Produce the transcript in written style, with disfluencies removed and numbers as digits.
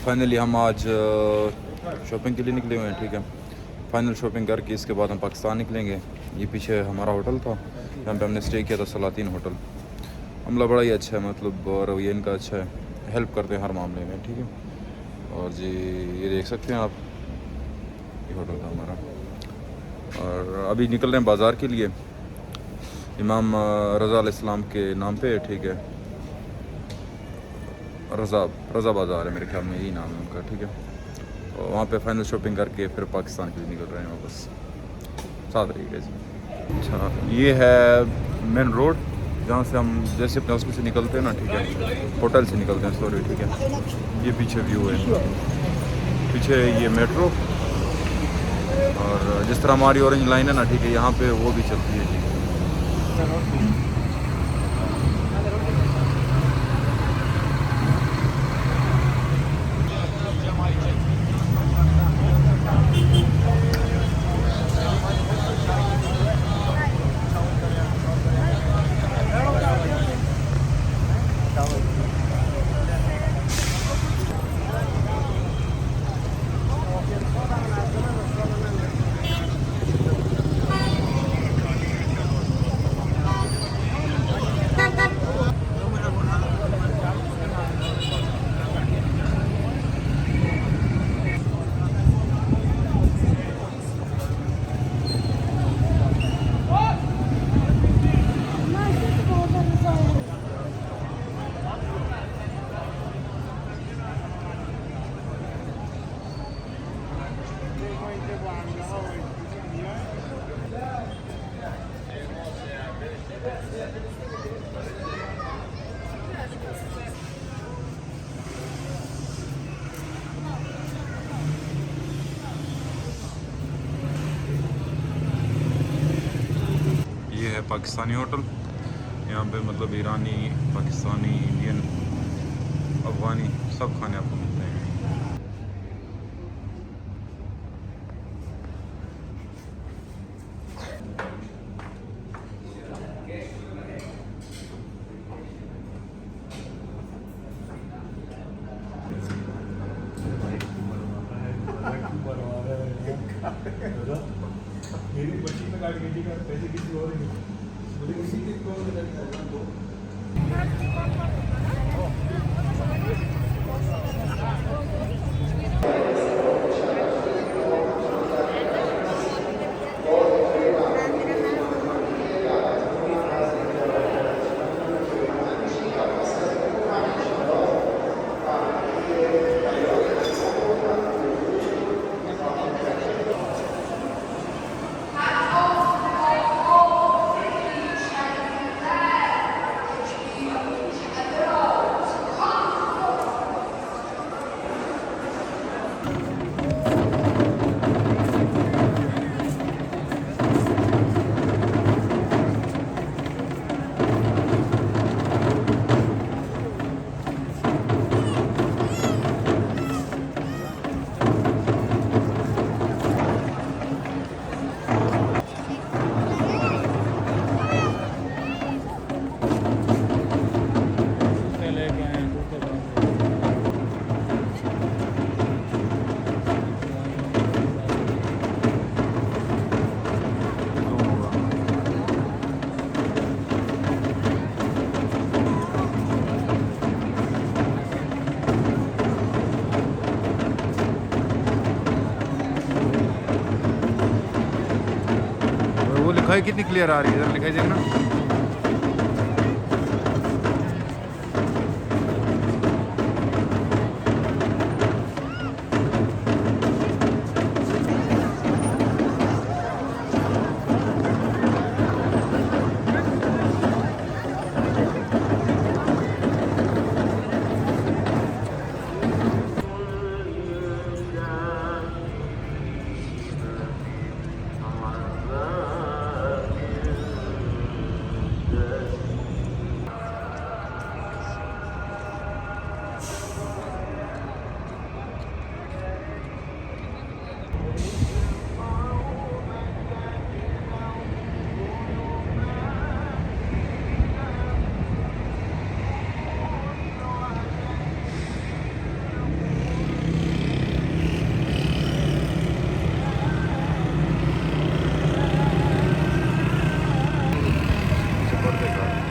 Finally हम आज shopping के लिए निकले हुए हैं। ठीक है, फाइनल शॉपिंग करके इसके बाद हम पाकिस्तान निकलेंगे। ये पीछे हमारा होटल था, यहाँ पे हमने स्टे किया था, सलातीन होटल। अमला बड़ा ही अच्छा है, मतलब और ये इनका अच्छा है, हेल्प करते हैं हर मामले में। ठीक है, और जी ये देख सकते हैं आप, ये होटल था हमारा। और अभी निकल रहे हैं बाज़ार के लिए, इमाम रज़ा अलैहिस्सलाम के नाम पे। ठीक है, रज़ा बाज़ार है मेरे ख्याल में, यही नाम है उनका। ठीक है, और वहाँ पे फाइनल शॉपिंग करके फिर पाकिस्तान के लिए निकल रहे हैं वापस। साथ रहिएगा जी। अच्छा, ये है मेन रोड, जहाँ से हम जैसे अपने हॉस्पिटल से निकलते हैं ना। ठीक है, होटल से निकलते हैं, सॉरी। ठीक है, ये पीछे व्यू है, पीछे ये मेट्रो, और जिस तरह हमारी ऑरेंज लाइन है ना, ठीक है, यहाँ पे वो भी चलती है जी। ये है पाकिस्तानी होटल, यहाँ पे मतलब ईरानी, पाकिस्तानी, इंडियन, अफगानी सब खाने आपको मिलते हैं। मेरी मशीन में काट गई का पैसे किसी और नहीं, मुझे किसी के को लिखाई कितनी क्लियर आ रही है, इधर लिखाई देखना। बेकार